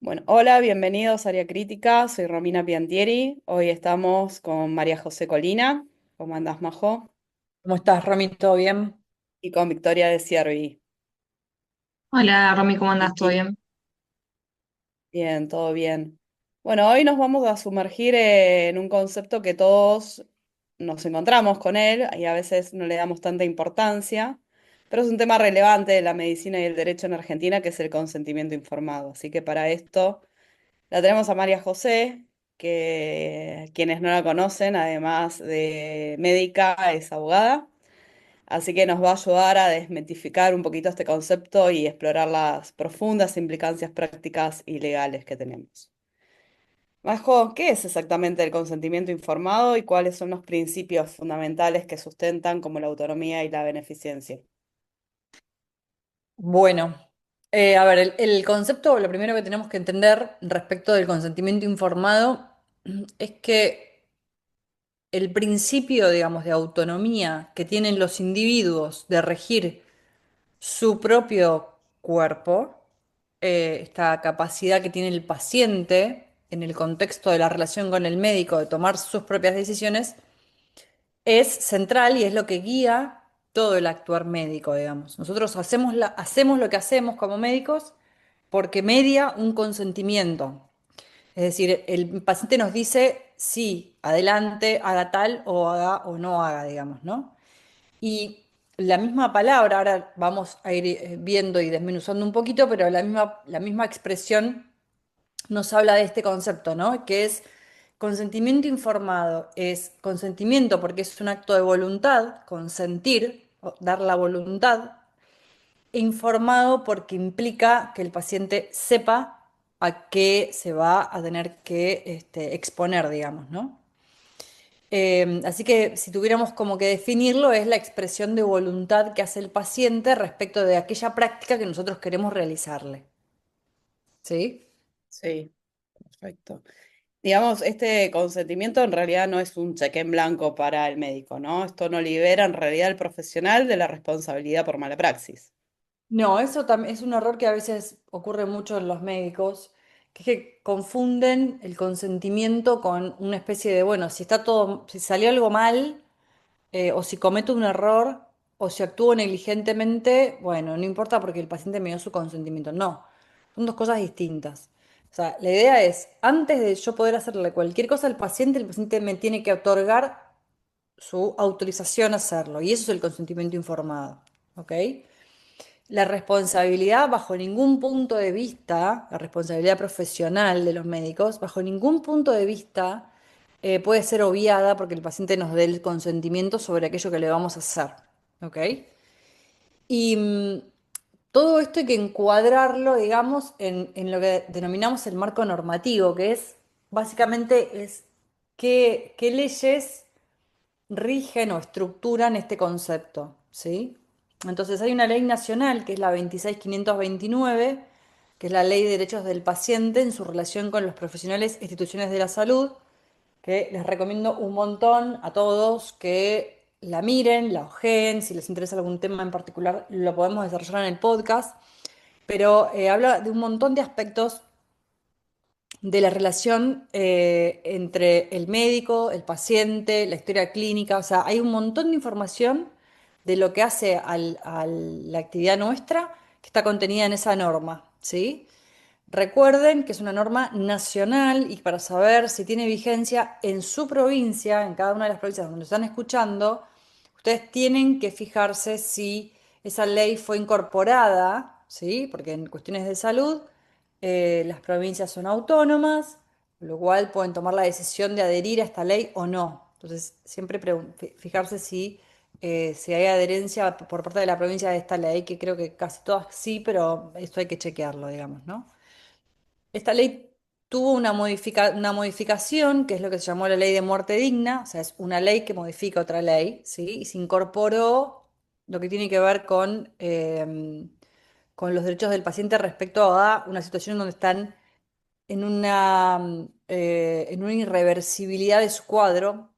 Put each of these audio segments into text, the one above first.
Bueno, hola, bienvenidos a Área Crítica, soy Romina Piantieri. Hoy estamos con María José Colina. ¿Cómo andás, Majo? ¿Cómo estás, Romy? ¿Todo bien? Y con Victoria de Siervi. Hola, Romy, ¿cómo andás? ¿Todo Y bien? bien, todo bien. Bueno, hoy nos vamos a sumergir en un concepto que todos nos encontramos con él y a veces no le damos tanta importancia, pero es un tema relevante de la medicina y el derecho en Argentina, que es el consentimiento informado. Así que para esto la tenemos a María José, que quienes no la conocen, además de médica, es abogada. Así que nos va a ayudar a desmitificar un poquito este concepto y explorar las profundas implicancias prácticas y legales que tenemos. Majo, ¿qué es exactamente el consentimiento informado y cuáles son los principios fundamentales que sustentan como la autonomía y la beneficencia? Bueno, a ver, el concepto, lo primero que tenemos que entender respecto del consentimiento informado es que el principio, digamos, de autonomía que tienen los individuos de regir su propio cuerpo, esta capacidad que tiene el paciente en el contexto de la relación con el médico de tomar sus propias decisiones, es central y es lo que guía todo el actuar médico, digamos. Nosotros hacemos lo que hacemos como médicos porque media un consentimiento. Es decir, el paciente nos dice, sí, adelante, haga tal o haga o no haga, digamos, ¿no? Y la misma palabra, ahora vamos a ir viendo y desmenuzando un poquito, pero la misma expresión nos habla de este concepto, ¿no? Que es consentimiento informado, es consentimiento porque es un acto de voluntad, consentir, o dar la voluntad, e informado porque implica que el paciente sepa a qué se va a tener que exponer, digamos, ¿no? Así que si tuviéramos como que definirlo, es la expresión de voluntad que hace el paciente respecto de aquella práctica que nosotros queremos realizarle. ¿Sí? Sí, perfecto. Digamos, este consentimiento en realidad no es un cheque en blanco para el médico, ¿no? Esto no libera en realidad al profesional de la responsabilidad por mala praxis. No, eso también es un error que a veces ocurre mucho en los médicos, que es que confunden el consentimiento con una especie de, bueno, si está todo, si salió algo mal, o si cometo un error, o si actúo negligentemente, bueno, no importa porque el paciente me dio su consentimiento. No, son dos cosas distintas. O sea, la idea es, antes de yo poder hacerle cualquier cosa al paciente, el paciente me tiene que otorgar su autorización a hacerlo, y eso es el consentimiento informado. ¿Ok? La responsabilidad bajo ningún punto de vista, la responsabilidad profesional de los médicos, bajo ningún punto de vista puede ser obviada porque el paciente nos dé el consentimiento sobre aquello que le vamos a hacer. ¿Ok? Y todo esto hay que encuadrarlo, digamos, en lo que denominamos el marco normativo, que es básicamente es qué leyes rigen o estructuran este concepto, ¿sí? Entonces hay una ley nacional que es la 26.529, que es la Ley de Derechos del Paciente en su relación con los profesionales e instituciones de la salud, que les recomiendo un montón a todos que la miren, la ojeen, si les interesa algún tema en particular lo podemos desarrollar en el podcast, pero habla de un montón de aspectos de la relación entre el médico, el paciente, la historia clínica, o sea, hay un montón de información de lo que hace a la actividad nuestra que está contenida en esa norma, ¿sí? Recuerden que es una norma nacional y para saber si tiene vigencia en su provincia, en cada una de las provincias donde están escuchando, ustedes tienen que fijarse si esa ley fue incorporada, ¿sí? Porque en cuestiones de salud las provincias son autónomas, con lo cual pueden tomar la decisión de adherir a esta ley o no. Entonces, siempre fijarse si hay adherencia por parte de la provincia de esta ley, que creo que casi todas sí, pero esto hay que chequearlo, digamos, ¿no? Esta ley tuvo una modificación, que es lo que se llamó la ley de muerte digna, o sea, es una ley que modifica otra ley, ¿sí? Y se incorporó lo que tiene que ver con los derechos del paciente respecto a una situación donde están en una irreversibilidad de su cuadro.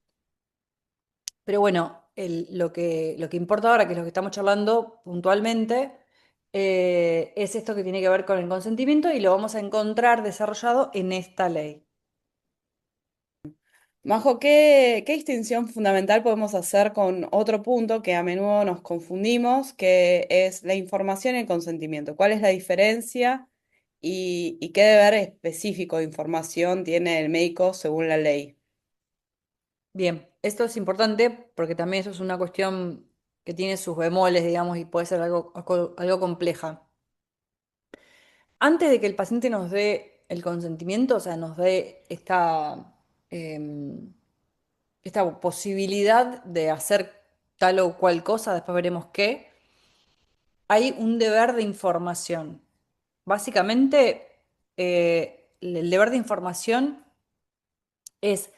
Pero bueno, lo que importa ahora, que es lo que estamos charlando puntualmente, es esto que tiene que ver con el consentimiento y lo vamos a encontrar desarrollado en esta ley. Majo, ¿qué distinción fundamental podemos hacer con otro punto que a menudo nos confundimos, que es la información y el consentimiento? ¿Cuál es la diferencia y qué deber específico de información tiene el médico según la ley? Bien, esto es importante porque también eso es una cuestión que tiene sus bemoles, digamos, y puede ser algo compleja. Antes de que el paciente nos dé el consentimiento, o sea, nos dé em, esta posibilidad de hacer tal o cual cosa, después veremos qué, hay un deber de información. Básicamente, el deber de información es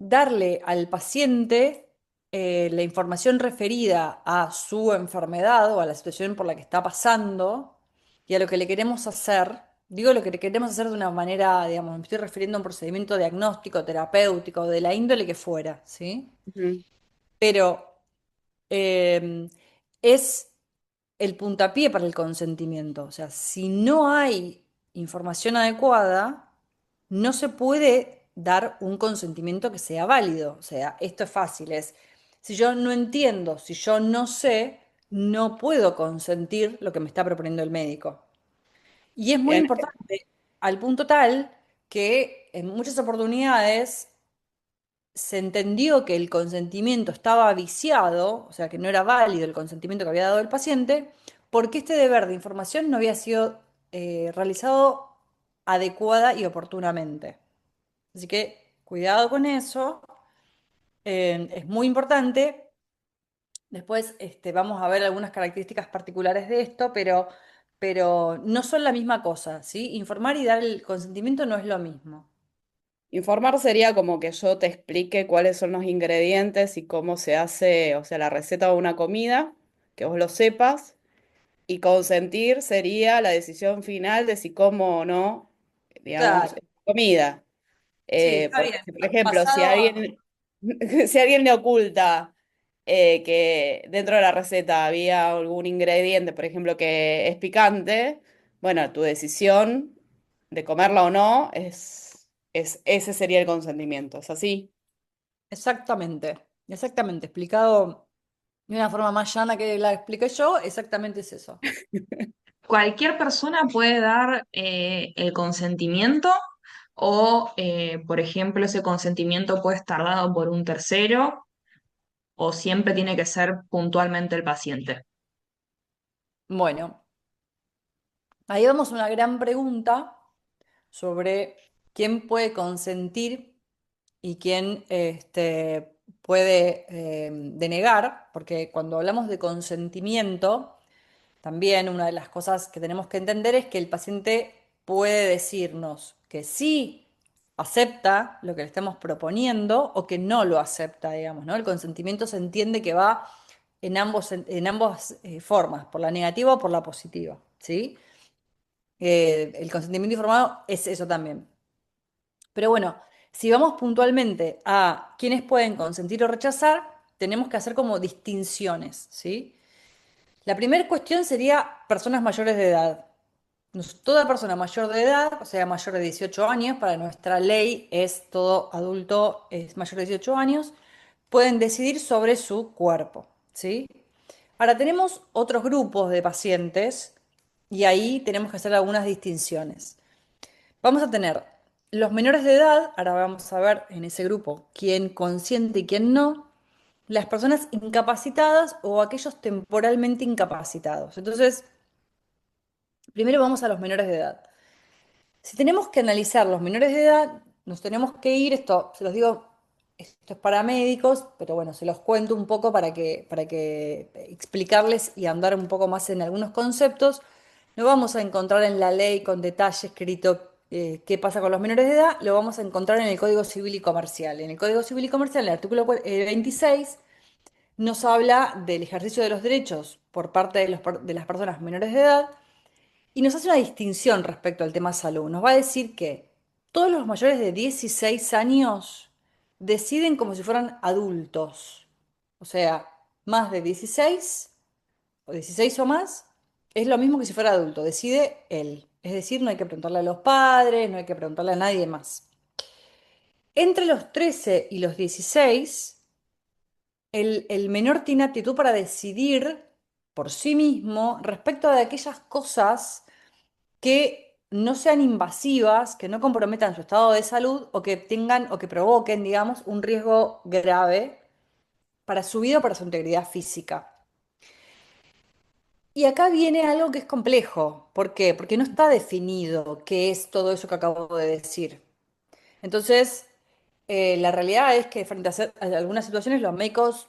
darle al paciente la información referida a su enfermedad o a la situación por la que está pasando y a lo que le queremos hacer. Digo lo que le queremos hacer de una manera, digamos, me estoy refiriendo a un procedimiento diagnóstico, terapéutico, de la índole que fuera, ¿sí? Ujú. Pero eh, es el puntapié para el consentimiento. O sea, si no hay información adecuada, no se puede dar un consentimiento que sea válido. O sea, esto es fácil, es, si yo no entiendo, si yo no sé, no puedo consentir lo que me está proponiendo el médico. Y es muy Bien, importante, al punto tal que en muchas oportunidades se entendió que el consentimiento estaba viciado, o sea, que no era válido el consentimiento que había dado el paciente, porque este deber de información no había sido realizado adecuada y oportunamente. Así que cuidado con eso, es muy importante. Después vamos a ver algunas características particulares de esto, pero no son la misma cosa, ¿sí? Informar y dar el consentimiento no es lo mismo. informar sería como que yo te explique cuáles son los ingredientes y cómo se hace, o sea, la receta de una comida, que vos lo sepas. Y consentir sería la decisión final de si como o no, digamos, Claro, comida. sí, está bien. Por ejemplo, si Basado alguien, si alguien le oculta que dentro de la receta había algún ingrediente, por ejemplo, que es picante, bueno, tu decisión de comerla o no ese sería el consentimiento. ¿Es así? exactamente, exactamente, explicado de una forma más llana que la expliqué yo, exactamente es eso. Cualquier persona puede dar el consentimiento o, por ejemplo, ese consentimiento puede estar dado por un tercero o siempre tiene que ser puntualmente el paciente. Bueno, ahí vamos a una gran pregunta sobre quién puede consentir y quién puede denegar, porque cuando hablamos de consentimiento, también una de las cosas que tenemos que entender es que el paciente puede decirnos que sí acepta lo que le estamos proponiendo o que no lo acepta, digamos, ¿no? El consentimiento se entiende que va en ambas formas, por la negativa o por la positiva, ¿sí? El consentimiento informado es eso también. Pero bueno, si vamos puntualmente a quienes pueden consentir o rechazar, tenemos que hacer como distinciones, ¿sí? La primera cuestión sería personas mayores de edad. Toda persona mayor de edad, o sea, mayor de 18 años, para nuestra ley es todo adulto, es mayor de 18 años, pueden decidir sobre su cuerpo, ¿sí? Ahora tenemos otros grupos de pacientes y ahí tenemos que hacer algunas distinciones. Vamos a tener los menores de edad, ahora vamos a ver en ese grupo quién consiente y quién no, las personas incapacitadas o aquellos temporalmente incapacitados. Entonces, primero vamos a los menores de edad. Si tenemos que analizar los menores de edad, nos tenemos que ir, esto se los digo, esto es para médicos, pero bueno, se los cuento un poco para que explicarles y andar un poco más en algunos conceptos. No vamos a encontrar en la ley con detalle escrito qué pasa con los menores de edad, lo vamos a encontrar en el Código Civil y Comercial. En el Código Civil y Comercial, en el artículo 26, nos habla del ejercicio de los derechos por parte de las personas menores de edad y nos hace una distinción respecto al tema salud. Nos va a decir que todos los mayores de 16 años deciden como si fueran adultos. O sea, más de 16 o 16 o más, es lo mismo que si fuera adulto, decide él. Es decir, no hay que preguntarle a los padres, no hay que preguntarle a nadie más. Entre los 13 y los 16, el menor tiene aptitud para decidir por sí mismo respecto de aquellas cosas que no sean invasivas, que no comprometan su estado de salud o que tengan o que provoquen, digamos, un riesgo grave para su vida o para su integridad física. Y acá viene algo que es complejo. ¿Por qué? Porque no está definido qué es todo eso que acabo de decir. Entonces, la realidad es que frente a algunas situaciones los médicos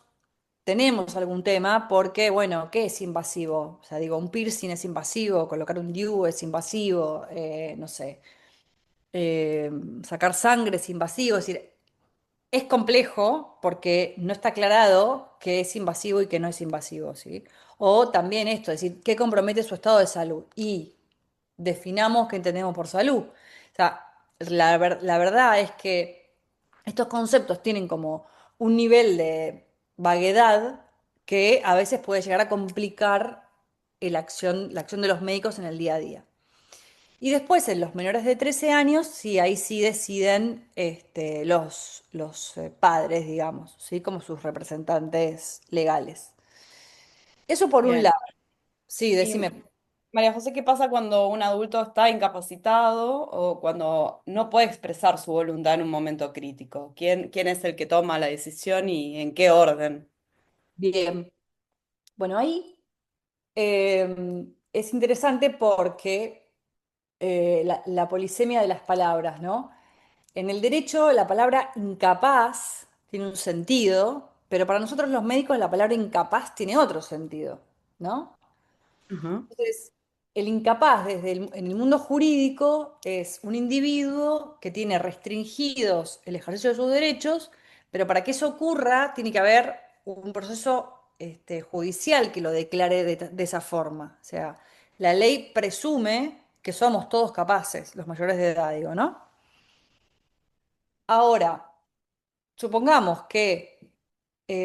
tenemos algún tema porque, bueno, ¿qué es invasivo? O sea, digo, un piercing es invasivo, colocar un DIU es invasivo, no sé, eh, sacar sangre es invasivo. Es decir, es complejo porque no está aclarado qué es invasivo y qué no es invasivo, ¿sí? O también esto, es decir, qué compromete su estado de salud. Y definamos qué entendemos por salud. O sea, la verdad es que estos conceptos tienen como un nivel de vaguedad que a veces puede llegar a complicar la acción de los médicos en el día a día. Y después en los menores de 13 años, sí, ahí sí deciden los padres, digamos, ¿sí? Como sus representantes legales. Eso por un Bien. lado. Sí, Y decime. María José, ¿qué pasa cuando un adulto está incapacitado o cuando no puede expresar su voluntad en un momento crítico? ¿Quién es el que toma la decisión y en qué orden? Bien. Bueno, ahí es interesante porque la polisemia de las palabras, ¿no? En el derecho, la palabra incapaz tiene un sentido, pero para nosotros los médicos la palabra incapaz tiene otro sentido, ¿no? Ajá. Entonces, el incapaz en el mundo jurídico es un individuo que tiene restringidos el ejercicio de sus derechos, pero para que eso ocurra tiene que haber un proceso judicial que lo declare de esa forma. O sea, la ley presume que somos todos capaces, los mayores de edad, digo, ¿no? Ahora, supongamos que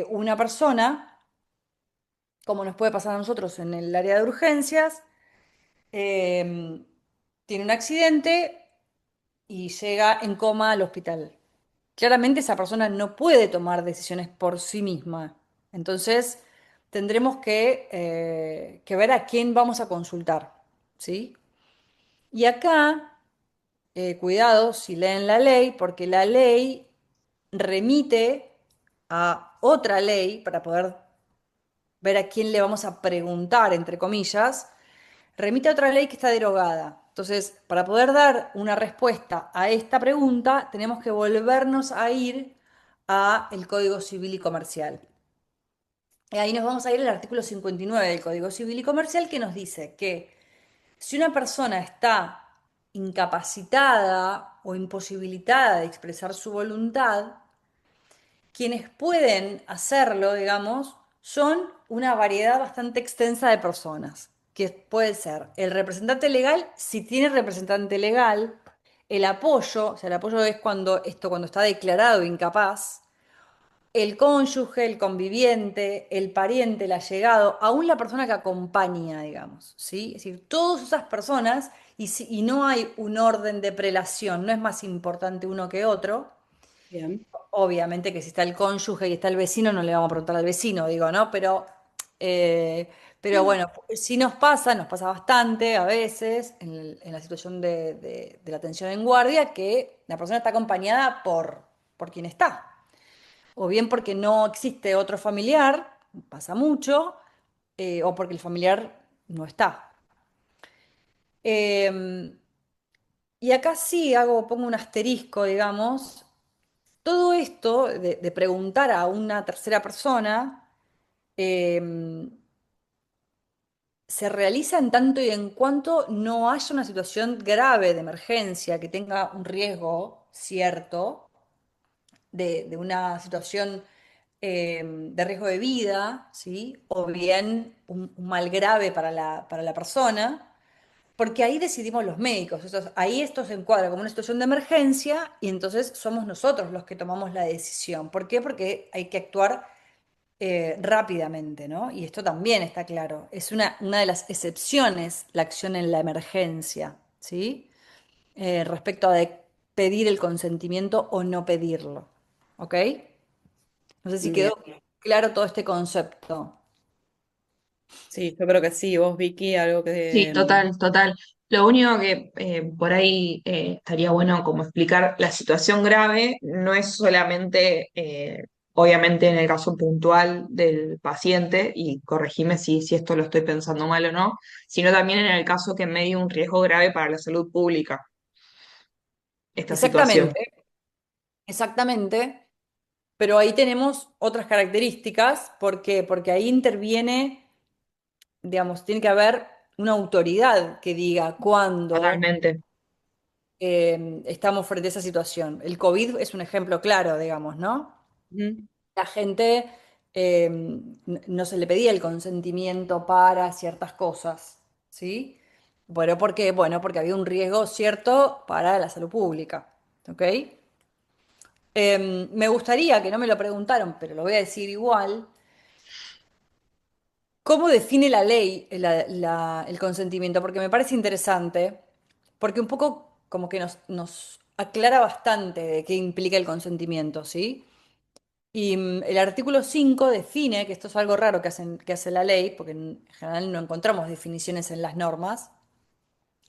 una persona, como nos puede pasar a nosotros en el área de urgencias, eh, tiene un accidente y llega en coma al hospital. Claramente esa persona no puede tomar decisiones por sí misma. Entonces, tendremos que ver a quién vamos a consultar, ¿sí? Y acá, cuidado si leen la ley, porque la ley remite a otra ley para poder ver a quién le vamos a preguntar, entre comillas, remite a otra ley que está derogada. Entonces, para poder dar una respuesta a esta pregunta, tenemos que volvernos a ir a el Código Civil y Comercial. Y ahí nos vamos a ir al artículo 59 del Código Civil y Comercial que nos dice que si una persona está incapacitada o imposibilitada de expresar su voluntad, quienes pueden hacerlo, digamos, son una variedad bastante extensa de personas, que puede ser el representante legal, si tiene representante legal, el apoyo, o sea, el apoyo es cuando está declarado incapaz, el cónyuge, el conviviente, el pariente, el allegado, aún la persona que acompaña, digamos, ¿sí? Es decir, todas esas personas, y no hay un orden de prelación, no es más importante uno que otro. Bien. Obviamente que si está el cónyuge y está el vecino, no le vamos a preguntar al vecino, digo, ¿no? Eh, pero bueno, sí nos pasa bastante a veces en la situación de la atención en guardia, que la persona está acompañada por quien está. O bien porque no existe otro familiar, pasa mucho, o porque el familiar no está. Eh, y acá sí pongo un asterisco, digamos. Todo esto de preguntar a una tercera persona eh, se realiza en tanto y en cuanto no haya una situación grave de emergencia que tenga un riesgo cierto de una situación de riesgo de vida, ¿sí? O bien un mal grave para la persona. Porque ahí decidimos los médicos, ahí esto se encuadra como una situación de emergencia y entonces somos nosotros los que tomamos la decisión. ¿Por qué? Porque hay que actuar rápidamente, ¿no? Y esto también está claro. Es una de las excepciones la acción en la emergencia, ¿sí? Respecto a de pedir el consentimiento o no pedirlo, ¿ok? No sé si Bien. quedó claro todo este concepto. Sí, yo creo que sí. Vos, Vicky, algo Sí, que... total, total. Lo único que por ahí estaría bueno como explicar la situación grave no es solamente, obviamente en el caso puntual del paciente, y corregime si esto lo estoy pensando mal o no, sino también en el caso que medie un riesgo grave para la salud pública, esta situación. Exactamente, exactamente. Pero ahí tenemos otras características. ¿Por qué? Porque ahí interviene, digamos, tiene que haber una autoridad que diga cuándo Totalmente. estamos frente a esa situación. El COVID es un ejemplo claro, digamos, ¿no? Ujú. La gente no se le pedía el consentimiento para ciertas cosas, ¿sí? Bueno, ¿por qué? Bueno, porque había un riesgo cierto para la salud pública, ¿ok? Me gustaría, que no me lo preguntaron, pero lo voy a decir igual, ¿cómo define la ley el consentimiento? Porque me parece interesante, porque un poco como que nos aclara bastante de qué implica el consentimiento, ¿sí? Y el artículo 5 define, que esto es algo raro que hace la ley, porque en general no encontramos definiciones en las normas,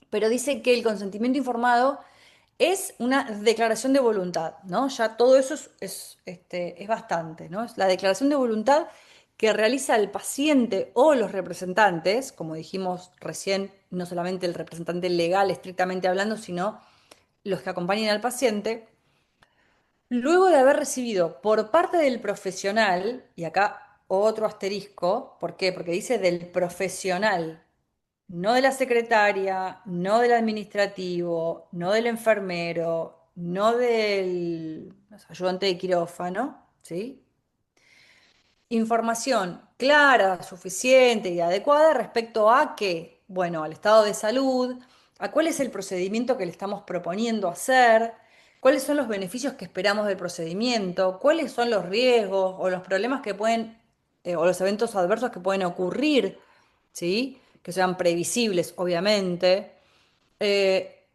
pero dice que el consentimiento informado es una declaración de voluntad, ¿no? Ya todo eso es bastante, ¿no? Es la declaración de voluntad que realiza el paciente o los representantes, como dijimos recién, no solamente el representante legal estrictamente hablando, sino los que acompañan al paciente, luego de haber recibido por parte del profesional, y acá otro asterisco, ¿por qué? Porque dice del profesional, no de la secretaria, no del administrativo, no del enfermero, no del ayudante de quirófano, ¿sí? Información clara, suficiente y adecuada respecto a qué, bueno, al estado de salud, a cuál es el procedimiento que le estamos proponiendo hacer, cuáles son los beneficios que esperamos del procedimiento, cuáles son los riesgos o los problemas que pueden, o los eventos adversos que pueden ocurrir, ¿sí? Que sean previsibles, obviamente.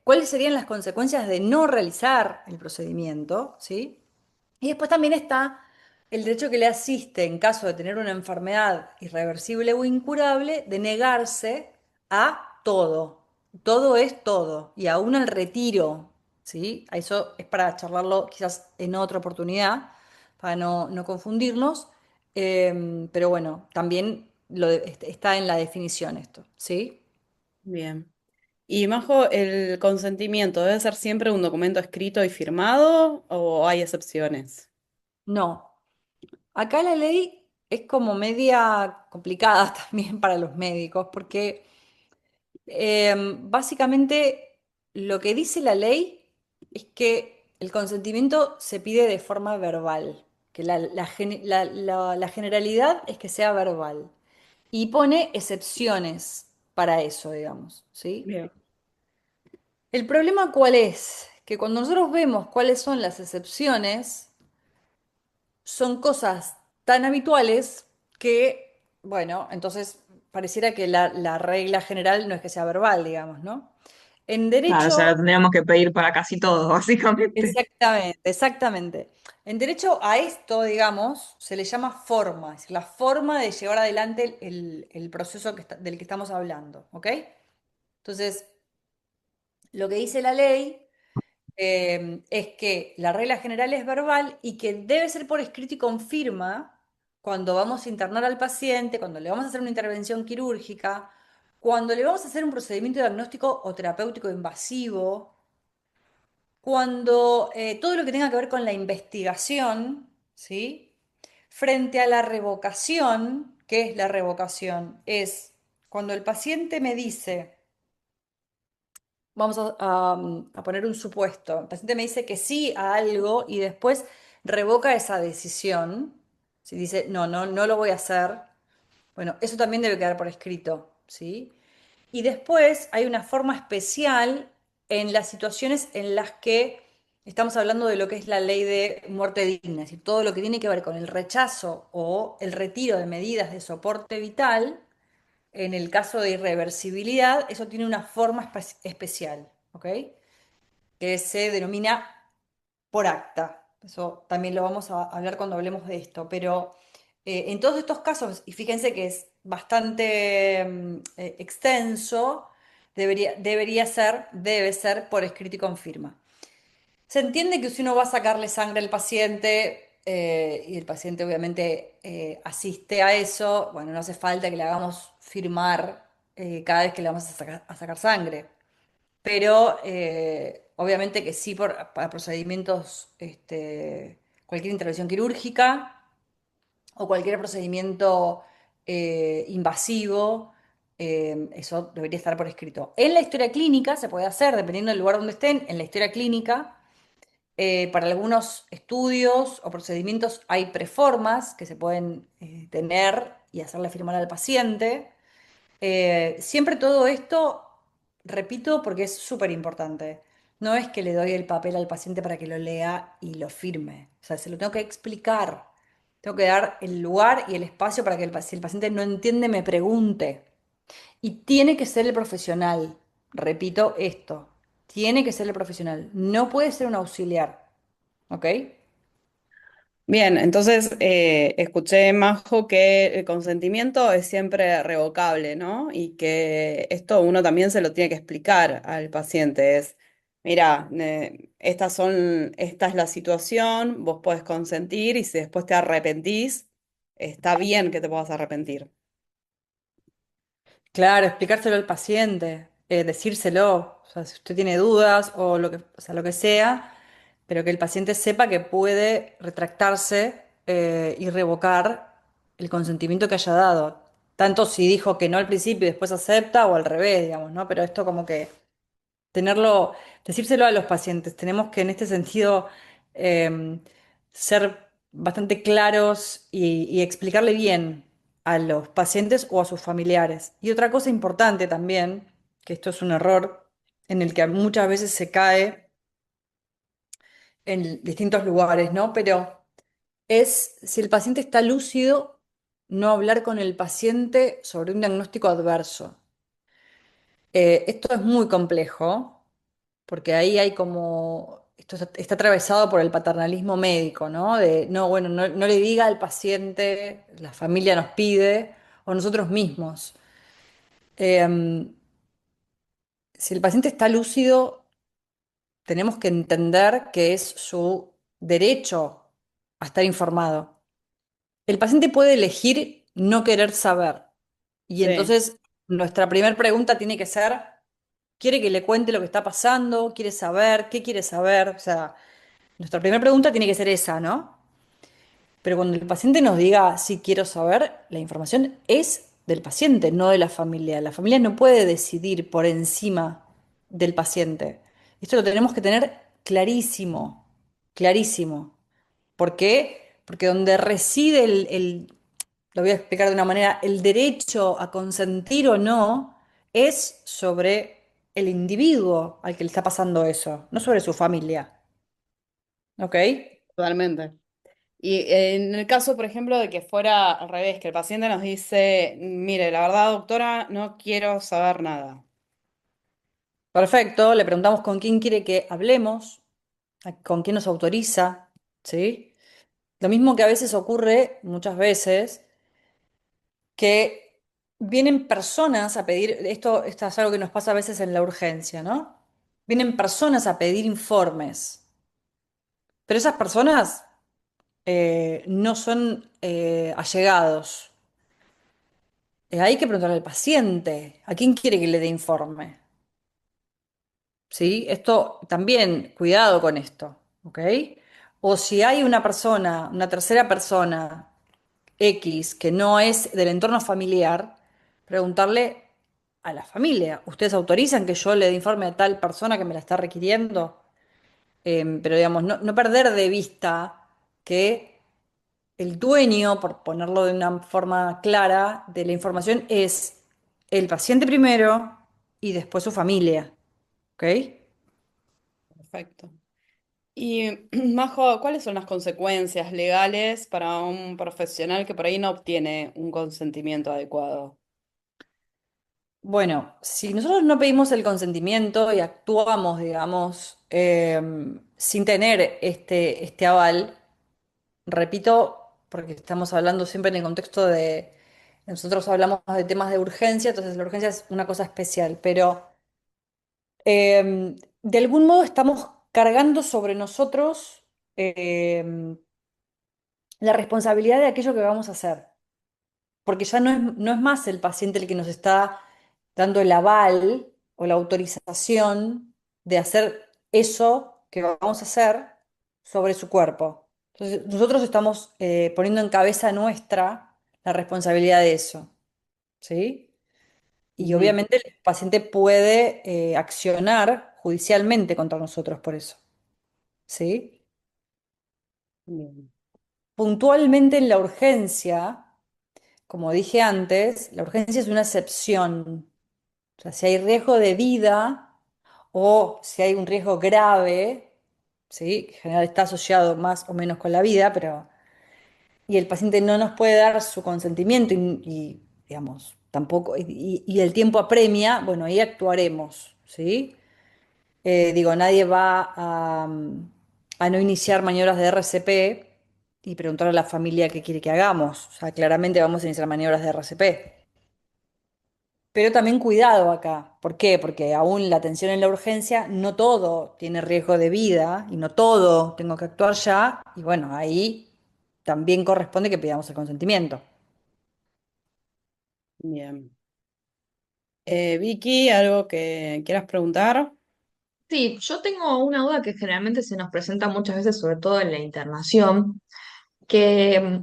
¿Cuáles serían las consecuencias de no realizar el procedimiento, ¿sí? Y después también está el derecho que le asiste en caso de tener una enfermedad irreversible o incurable de negarse a todo. Todo es todo. Y aún al retiro, ¿sí? A eso es para charlarlo quizás en otra oportunidad, para no confundirnos. Pero bueno, también está en la definición esto, ¿sí? Bien. Y Majo, ¿el consentimiento debe ser siempre un documento escrito y firmado o hay excepciones? No. Acá la ley es como media complicada también para los médicos, porque básicamente lo que dice la ley es que el consentimiento se pide de forma verbal, que la generalidad es que sea verbal, y pone excepciones para eso, digamos, ¿sí? Bien. El problema ¿cuál es? Que cuando nosotros vemos cuáles son las excepciones, son cosas tan habituales que, bueno, entonces pareciera que la regla general no es que sea verbal, digamos, ¿no? En Claro, o sea, lo derecho, tendríamos que pedir para casi todo, básicamente. exactamente, exactamente. En derecho a esto, digamos, se le llama forma, es decir, la forma de llevar adelante el proceso del que estamos hablando, ¿ok? Entonces, lo que dice la ley es que la regla general es verbal y que debe ser por escrito y con firma cuando vamos a internar al paciente, cuando le vamos a hacer una intervención quirúrgica, cuando le vamos a hacer un procedimiento diagnóstico o terapéutico invasivo, cuando todo lo que tenga que ver con la investigación, ¿sí? Frente a la revocación, ¿qué es la revocación? Es cuando el paciente me dice, vamos a poner un supuesto. El paciente me dice que sí a algo y después revoca esa decisión. Si dice, no lo voy a hacer. Bueno, eso también debe quedar por escrito, ¿sí? Y después hay una forma especial en las situaciones en las que estamos hablando de lo que es la ley de muerte digna, es decir, todo lo que tiene que ver con el rechazo o el retiro de medidas de soporte vital. En el caso de irreversibilidad, eso tiene una forma especial, ¿ok? Que se denomina por acta. Eso también lo vamos a hablar cuando hablemos de esto. Pero en todos estos casos, y fíjense que es bastante extenso, debe ser por escrito y con firma. Se entiende que si uno va a sacarle sangre al paciente y el paciente obviamente asiste a eso, bueno, no hace falta que le hagamos firmar cada vez que le vamos a sacar sangre. Pero obviamente que sí para procedimientos, cualquier intervención quirúrgica o cualquier procedimiento invasivo, eso debería estar por escrito. En la historia clínica se puede hacer, dependiendo del lugar donde estén, en la historia clínica, para algunos estudios o procedimientos hay preformas que se pueden tener y hacerle firmar al paciente. Siempre todo esto, repito, porque es súper importante. No es que le doy el papel al paciente para que lo lea y lo firme. O sea, se lo tengo que explicar. Tengo que dar el lugar y el espacio para que si el paciente no entiende, me pregunte. Y tiene que ser el profesional. Repito esto. Tiene que ser el profesional. No puede ser un auxiliar. ¿Ok? Bien, entonces escuché, Majo, que el consentimiento es siempre revocable, ¿no? Y que esto uno también se lo tiene que explicar al paciente. Es, mira, esta es la situación, vos podés consentir y si después te arrepentís, está bien que te puedas arrepentir. Claro, explicárselo al paciente, decírselo, o sea, si usted tiene dudas o sea, lo que sea, pero que el paciente sepa que puede retractarse y revocar el consentimiento que haya dado. Tanto si dijo que no al principio y después acepta o al revés, digamos, ¿no? Pero esto como que tenerlo, decírselo a los pacientes. Tenemos que en este sentido eh, ser bastante claros y explicarle bien a los pacientes o a sus familiares. Y otra cosa importante también, que esto es un error en el que muchas veces se cae en distintos lugares, ¿no? Pero es si el paciente está lúcido, no hablar con el paciente sobre un diagnóstico adverso. Esto es muy complejo porque ahí hay como, esto está atravesado por el paternalismo médico, ¿no? De, no, bueno, no le diga al paciente, la familia nos pide, o nosotros mismos. Em, si el paciente está lúcido, tenemos que entender que es su derecho a estar informado. El paciente puede elegir no querer saber. Y Sí, entonces nuestra primera pregunta tiene que ser, ¿quiere que le cuente lo que está pasando? ¿Quiere saber? ¿Qué quiere saber? O sea, nuestra primera pregunta tiene que ser esa, ¿no? Pero cuando el paciente nos diga si quiero saber, la información es del paciente, no de la familia. La familia no puede decidir por encima del paciente. Esto lo tenemos que tener clarísimo, clarísimo. ¿Por qué? Porque donde reside lo voy a explicar de una manera, el derecho a consentir o no es sobre el individuo al que le está pasando eso, no sobre su familia. ¿Ok? totalmente. Y en el caso, por ejemplo, de que fuera al revés, que el paciente nos dice, mire, la verdad, doctora, no quiero saber nada. Perfecto, le preguntamos con quién quiere que hablemos, con quién nos autoriza, ¿sí? Lo mismo que a veces ocurre, muchas veces, que vienen personas a pedir, esto es algo que nos pasa a veces en la urgencia, ¿no? Vienen personas a pedir informes, pero esas personas no son allegados. Hay que preguntarle al paciente, ¿a quién quiere que le dé informe? ¿Sí? Esto también, cuidado con esto, ¿ok? O si hay una persona, una tercera persona X que no es del entorno familiar, preguntarle a la familia, ¿ustedes autorizan que yo le dé informe a tal persona que me la está requiriendo? Pero digamos, no perder de vista que el dueño, por ponerlo de una forma clara, de la información es el paciente primero y después su familia, ¿ok? Perfecto. Y, Majo, ¿cuáles son las consecuencias legales para un profesional que por ahí no obtiene un consentimiento adecuado? Bueno, si nosotros no pedimos el consentimiento y actuamos, digamos, sin tener este aval, repito, porque estamos hablando siempre en el contexto de, nosotros hablamos de temas de urgencia, entonces la urgencia es una cosa especial, pero de algún modo estamos cargando sobre nosotros la responsabilidad de aquello que vamos a hacer. Porque ya no es más el paciente el que nos está dando el aval o la autorización de hacer eso que vamos a hacer sobre su cuerpo. Entonces, nosotros estamos poniendo en cabeza nuestra la responsabilidad de eso, ¿sí? Y Ujú. obviamente el paciente puede accionar judicialmente contra nosotros por eso, ¿sí? Bien. Puntualmente en la urgencia, como dije antes, la urgencia es una excepción. O sea, si hay riesgo de vida o si hay un riesgo grave, ¿sí? Que en general está asociado más o menos con la vida, pero y el paciente no nos puede dar su consentimiento digamos, tampoco, y el tiempo apremia, bueno, ahí actuaremos, ¿sí? Digo, nadie va a no iniciar maniobras de RCP y preguntar a la familia qué quiere que hagamos. O sea, claramente vamos a iniciar maniobras de RCP. Pero también cuidado acá. ¿Por qué? Porque aún la atención en la urgencia, no todo tiene riesgo de vida y no todo tengo que actuar ya. Y bueno, ahí también corresponde que pidamos el consentimiento. Bien. Vicky, ¿algo que quieras preguntar? Sí, yo tengo una duda que generalmente se nos presenta muchas veces, sobre todo en la internación, que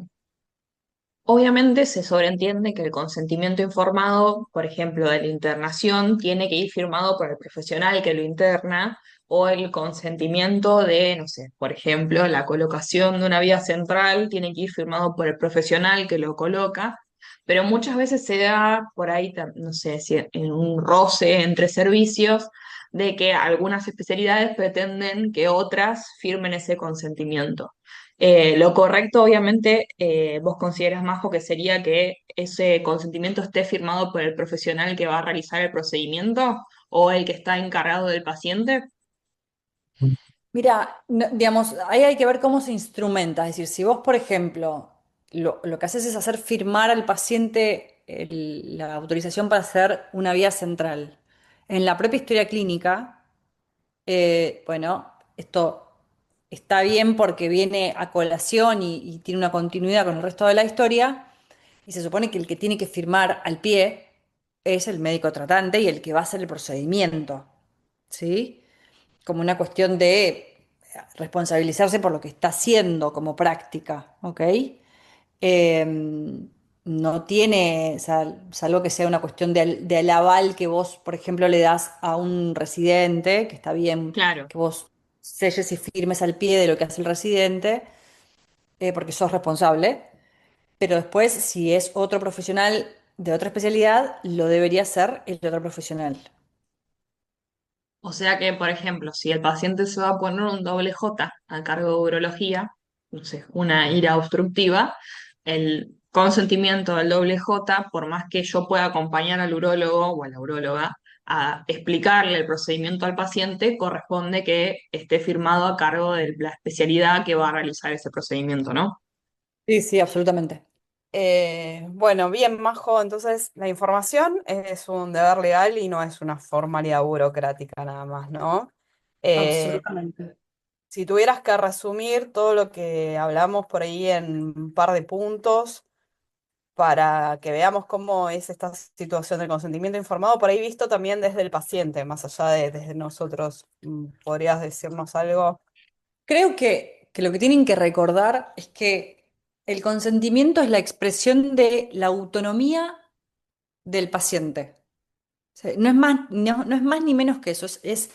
obviamente se sobreentiende que el consentimiento informado, por ejemplo, de la internación, tiene que ir firmado por el profesional que lo interna, o el consentimiento de, no sé, por ejemplo, la colocación de una vía central tiene que ir firmado por el profesional que lo coloca, pero muchas veces se da por ahí, no sé, si en un roce entre servicios, de que algunas especialidades pretenden que otras firmen ese consentimiento. Lo correcto, obviamente, vos consideras, Majo, que sería que ese consentimiento esté firmado por el profesional que va a realizar el procedimiento o el que está encargado del paciente. Mira, digamos, ahí hay que ver cómo se instrumenta. Es decir, si vos, por ejemplo, lo que haces es hacer firmar al paciente la autorización para hacer una vía central. En la propia historia clínica, bueno, esto está bien porque viene a colación y tiene una continuidad con el resto de la historia, y se supone que el que tiene que firmar al pie es el médico tratante y el que va a hacer el procedimiento, ¿sí? Como una cuestión de responsabilizarse por lo que está haciendo como práctica, ¿ok? No tiene, o sea, salvo que sea una cuestión del aval que vos, por ejemplo, le das a un residente, que está bien Claro. que vos selles y firmes al pie de lo que hace el residente, porque sos responsable, pero después, si es otro profesional de otra especialidad, lo debería hacer el otro profesional. O sea que, por ejemplo, si el paciente se va a poner un doble J a cargo de urología, no sé, una ira obstructiva, el consentimiento del doble J, por más que yo pueda acompañar al urólogo o a la uróloga a explicarle el procedimiento al paciente, corresponde que esté firmado a cargo de la especialidad que va a realizar ese procedimiento, ¿no? Sí, sí, absolutamente. Bueno, bien, Majo, entonces la información es un deber legal y no es una formalidad burocrática nada más, ¿no? Eh, Absolutamente. si tuvieras que resumir todo lo que hablamos por ahí en un par de puntos para que veamos cómo es esta situación del consentimiento informado, por ahí visto también desde el paciente, más allá de desde nosotros, ¿podrías decirnos algo? Creo que lo que tienen que recordar es que el consentimiento es la expresión de la autonomía del paciente. O sea, no es más ni menos que eso, es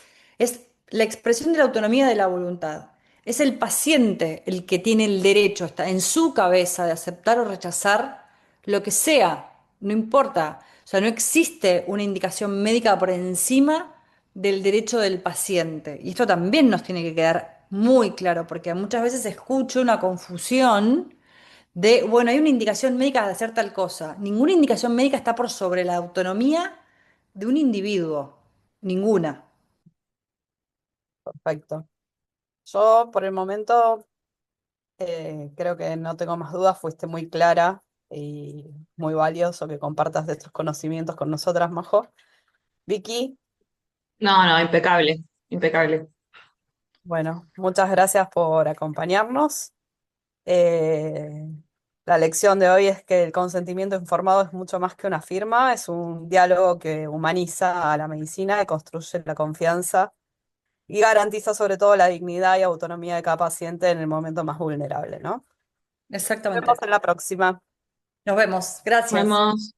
la expresión de la autonomía de la voluntad. Es el paciente el que tiene el derecho, está en su cabeza de aceptar o rechazar lo que sea, no importa. O sea, no existe una indicación médica por encima del derecho del paciente. Y esto también nos tiene que quedar muy claro, porque muchas veces escucho una confusión de, bueno, hay una indicación médica de hacer tal cosa. Ninguna indicación médica está por sobre la autonomía de un individuo. Ninguna. Perfecto. Yo por el momento creo que no tengo más dudas, fuiste muy clara y muy valioso que compartas de estos conocimientos con nosotras, Majo. Vicky, No, no, impecable, impecable. bueno, muchas gracias por acompañarnos. Eh, la lección de hoy es que el consentimiento informado es mucho más que una firma, es un diálogo que humaniza a la medicina, que construye la confianza y garantiza sobre todo la dignidad y autonomía de cada paciente en el momento más vulnerable, ¿no? Nos vemos Exactamente. en la próxima. Nos vemos. Nos Gracias. vemos.